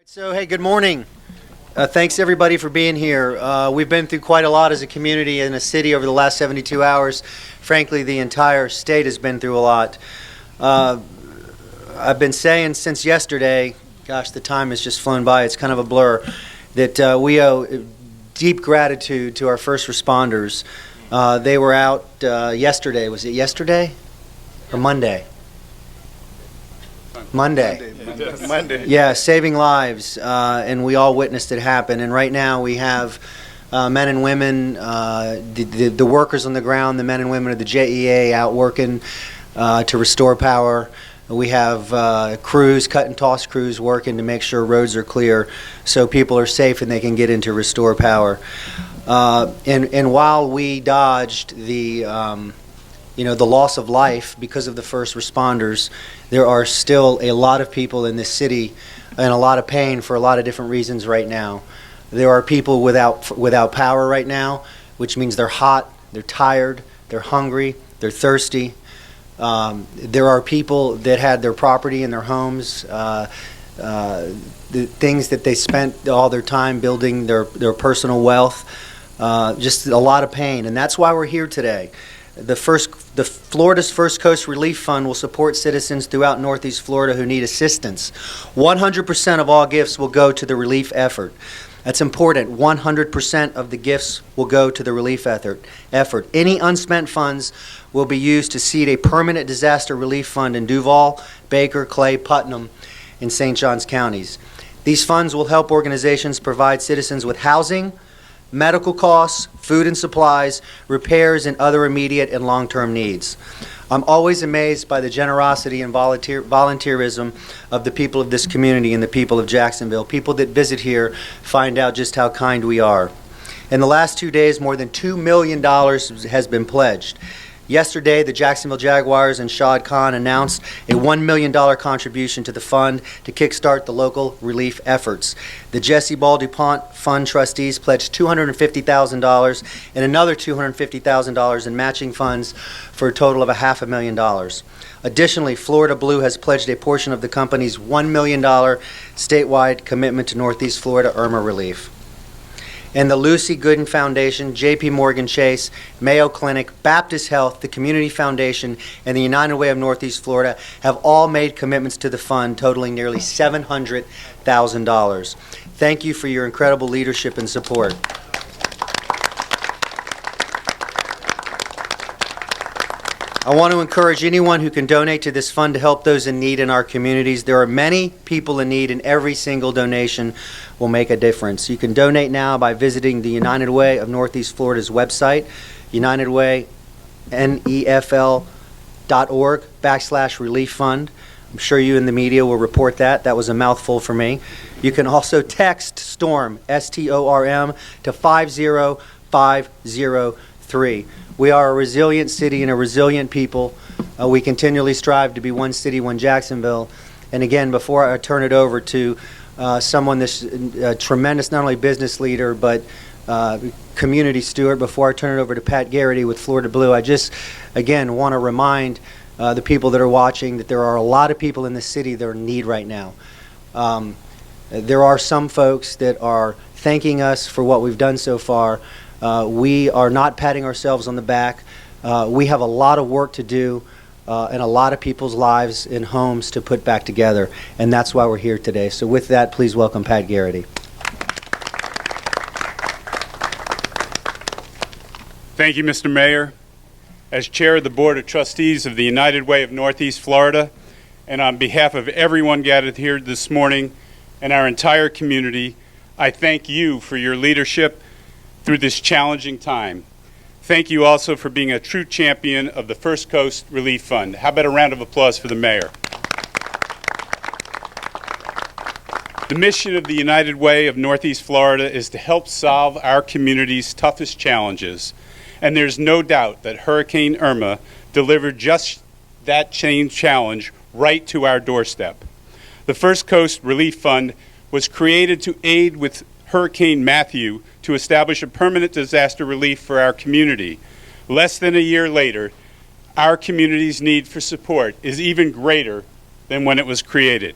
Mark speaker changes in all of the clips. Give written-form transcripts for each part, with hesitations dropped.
Speaker 1: So, hey, good morning. Thanks everybody for being here. We've been through quite a lot as a community and a city over the last 72 hours. Frankly, the entire state has been through a lot. I've been saying since yesterday, gosh, the time has just flown by, it's kind of a blur, that we owe deep gratitude to our first responders. They were out yesterday. Was it yesterday or Monday? Monday. Yeah, saving lives, and we all witnessed it happen. And right now we have men and women, the workers on the ground, the men and women of the JEA out working to restore power. We have crews, cut and toss crews working to make sure roads are clear so people are safe and they can get into restore power. And while we dodged the loss of life because of the first responders, there are still a lot of people in this city in a lot of pain for a lot of different reasons right now. There are people without power right now, which means they're hot, they're tired, they're hungry, they're thirsty. There are people that had their property and their homes, the things that they spent all their time building, their personal wealth, just a lot of pain. And that's why we're here today. The Florida's First Coast Relief Fund will support citizens throughout Northeast Florida who need assistance. 100% of all gifts will go to the relief effort. That's important. 100% of the gifts will go to the relief effort. Any unspent funds will be used to seed a permanent disaster relief fund in Duval, Baker, Clay, Putnam, and St. Johns counties. These funds will help organizations provide citizens with housing, medical costs, food and supplies, repairs, and other immediate and long-term needs. I'm always amazed by the generosity and volunteerism of the people of this community and the people of Jacksonville. People that visit here find out just how kind we are. In the last 2 days, more than $2 million has been pledged. Yesterday, the Jacksonville Jaguars and Shad Khan announced a $1 million contribution to the fund to kickstart the local relief efforts. The Jesse Ball DuPont Fund trustees pledged $250,000 and another $250,000 in matching funds for a total of $500,000. Additionally, Florida Blue has pledged a portion of the company's $1 million statewide commitment to Northeast Florida Irma relief. And the Lucy Gooden Foundation, J.P. Morgan Chase, Mayo Clinic, Baptist Health, the Community Foundation, and the United Way of Northeast Florida have all made commitments to the fund totaling nearly $700,000. Thank you for your incredible leadership and support. I want to encourage anyone who can donate to this fund to help those in need in our communities. There are many people in need, and every single donation will make a difference. You can donate now by visiting the United Way of Northeast Florida's website, unitedwaynefl.org/relief fund. I'm sure you in the media will report that. That was a mouthful for me. You can also text STORM, S-T-O-R-M, to 50503. We are a resilient city and a resilient people. We continually strive to be one city, one Jacksonville. And again, before I turn it over to someone that's a tremendous, not only business leader, but community steward, before I turn it over to Pat Garrity with Florida Blue, I just, again, want to remind the people that are watching that there are a lot of people in the city that are in need right now. There are some folks that are thanking us for what we've done so far. We are not patting ourselves on the back. We have a lot of work to do and a lot of people's lives and homes to put back together, and that's why we're here today. So with that, please welcome Pat Garrity.
Speaker 2: Thank you, Mr. Mayor. As Chair of the Board of Trustees of the United Way of Northeast Florida, and on behalf of everyone gathered here this morning and our entire community, I thank you for your leadership through this challenging time. Thank you also for being a true champion of the First Coast Relief Fund. How about a round of applause for the mayor? The mission of the United Way of Northeast Florida is to help solve our community's toughest challenges. And there's no doubt that Hurricane Irma delivered just that challenge right to our doorstep. The First Coast Relief Fund was created to aid with Hurricane Matthew to establish a permanent disaster relief for our community. Less than a year later, our community's need for support is even greater than when it was created.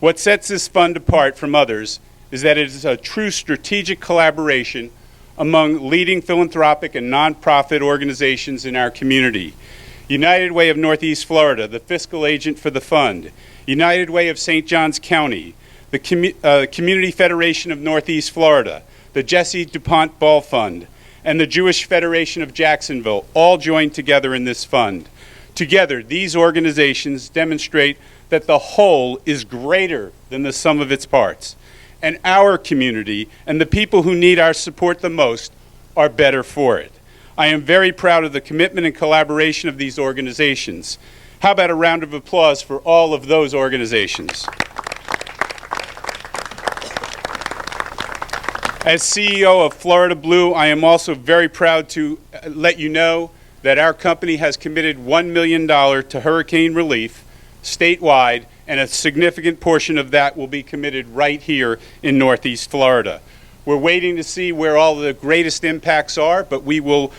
Speaker 2: What sets this fund apart from others is that it is a true strategic collaboration among leading philanthropic and nonprofit organizations in our community. United Way of Northeast Florida, the fiscal agent for the fund, United Way of St. Johns County, the Community Federation of Northeast Florida, the Jesse DuPont Ball Fund, and the Jewish Federation of Jacksonville all joined together in this fund. Together, these organizations demonstrate that the whole is greater than the sum of its parts, and our community and the people who need our support the most are better for it. I am very proud of the commitment and collaboration of these organizations. How about a round of applause for all of those organizations? As CEO of Florida Blue, I am also very proud to let you know that our company has committed $1 million to hurricane relief statewide, and a significant portion of that will be committed right here in Northeast Florida. We're waiting to see where all the greatest impacts are, but we will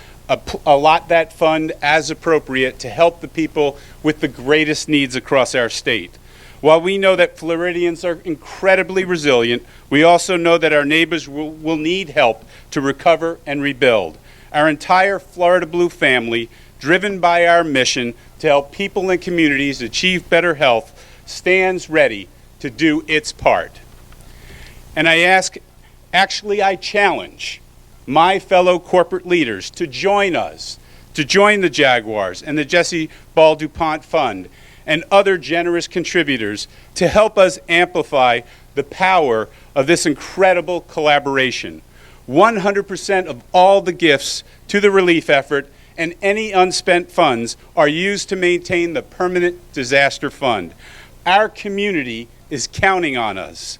Speaker 2: allot that fund as appropriate to help the people with the greatest needs across our state. While we know that Floridians are incredibly resilient, we also know that our neighbors will need help to recover and rebuild. Our entire Florida Blue family, driven by our mission to help people and communities achieve better health, stands ready to do its part. And I challenge my fellow corporate leaders to join us, to join the Jaguars and the Jesse Ball DuPont Fund and other generous contributors to help us amplify the power of this incredible collaboration. 100% of all the gifts to the relief effort and any unspent funds are used to maintain the permanent disaster fund. Our community is counting on us.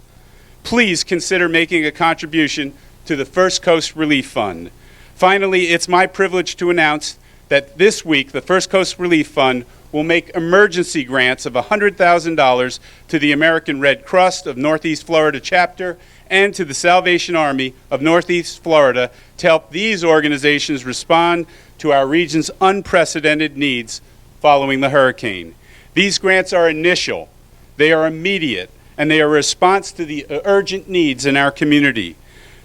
Speaker 2: Please consider making a contribution to the First Coast Relief Fund. Finally, it's my privilege to announce that this week the First Coast Relief Fund will make emergency grants of $100,000 to the American Red Cross of Northeast Florida chapter and to the Salvation Army of Northeast Florida to help these organizations respond to our region's unprecedented needs following the hurricane. These grants are initial, they are immediate, and they are a response to the urgent needs in our community.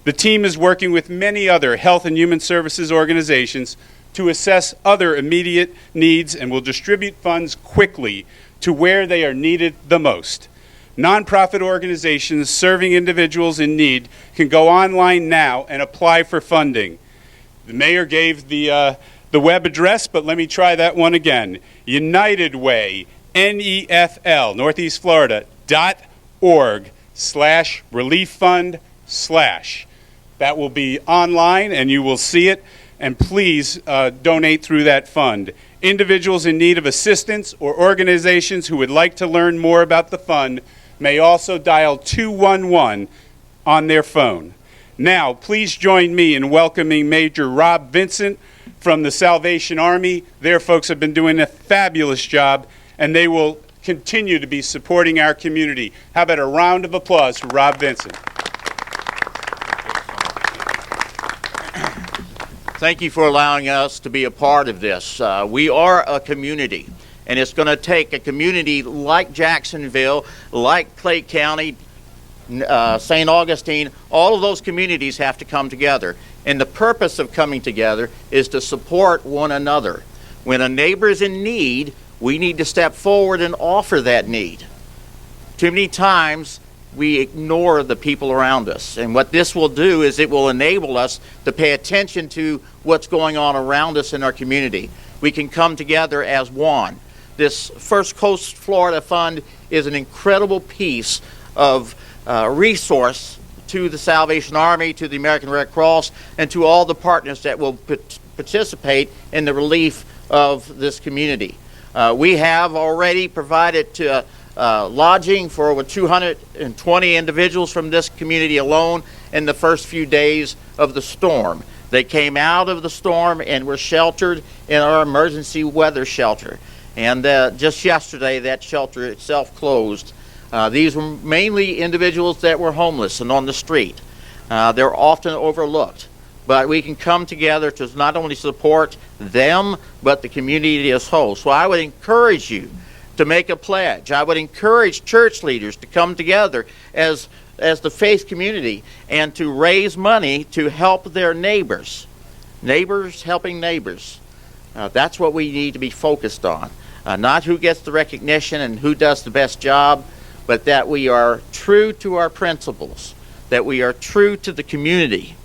Speaker 2: The team is working with many other health and human services organizations to assess other immediate needs and will distribute funds quickly to where they are needed the most. Nonprofit organizations serving individuals in need can go online now and apply for funding. The mayor gave the web address, but let me try that one again. United Way, NEFL, Northeast Florida, .org/relieffund/. That will be online and you will see it, and please donate through that fund. Individuals in need of assistance or organizations who would like to learn more about the fund may also dial 211 on their phone. Now, please join me in welcoming Major Rob Vincent from the Salvation Army. Their folks have been doing a fabulous job, and they will continue to be supporting our community. How about a round of applause for Rob Vincent?
Speaker 3: Thank you for allowing us to be a part of this. We are a community, and it's going to take a community like Jacksonville, like Clay County, St. Augustine. All of those communities have to come together, and the purpose of coming together is to support one another. When a neighbor is in need, we need to step forward and offer that need. Too many times we ignore the people around us, and what this will do is it will enable us to pay attention to what's going on around us in our community. We can come together as one. This First Coast Florida Fund is an incredible piece of resource to the Salvation Army, to the American Red Cross, and to all the partners that will participate in the relief of this community. We have already provided lodging for over 220 individuals from this community alone in the first few days of the storm. They came out of the storm and were sheltered in our emergency weather shelter. And just yesterday, that shelter itself closed. These were mainly individuals that were homeless and on the street. They're often overlooked. But we can come together to not only support them, but the community as a whole. So I would encourage you to make a pledge. I would encourage church leaders to come together as the faith community and to raise money to help their neighbors. Neighbors helping neighbors. That's what we need to be focused on. Not who gets the recognition and who does the best job, but that we are true to our principles, that we are true to the community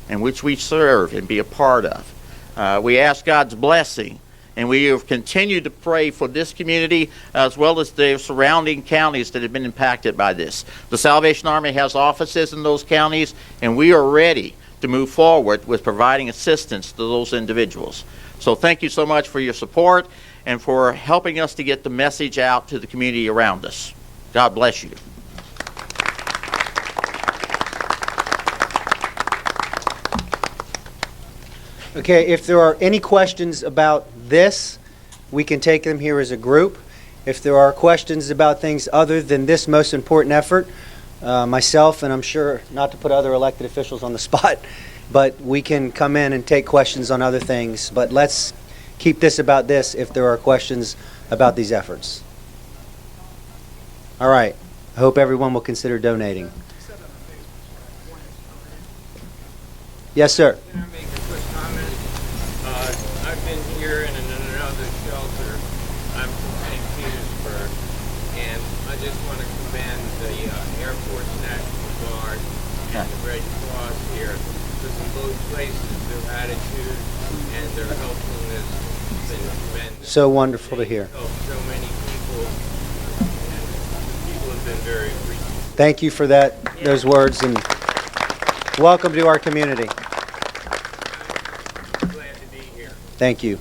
Speaker 3: in which we serve and be a part of. We ask God's blessing, and we have continued to pray for this community as well as the surrounding counties that have been impacted by this. The Salvation Army has offices in those counties, and we are ready to move forward with providing assistance to those individuals. So thank you so much for your support and for helping us to get the message out to the community around us. God bless you.
Speaker 1: Okay, if there are any questions about this, we can take them here as a group. If there are questions about things other than this most important effort, myself, and I'm sure not to put other elected officials on the spot, but we can come in and take questions on other things. But let's keep this about this if there are questions about these efforts. All right. I hope everyone will consider donating. Yes, sir.
Speaker 4: Can I make a quick comment? I've been here in another shelter. I'm from St. Petersburg, and I just want to commend the Air Force National Guard and the Red Cross here, because in both places their attitude and their helpfulness has been tremendous.
Speaker 1: So wonderful to hear.
Speaker 4: They've helped so many people, and the people have been very appreciative.
Speaker 1: Thank you for those words, and welcome to our community.
Speaker 4: I'm glad to be here.
Speaker 1: Thank you.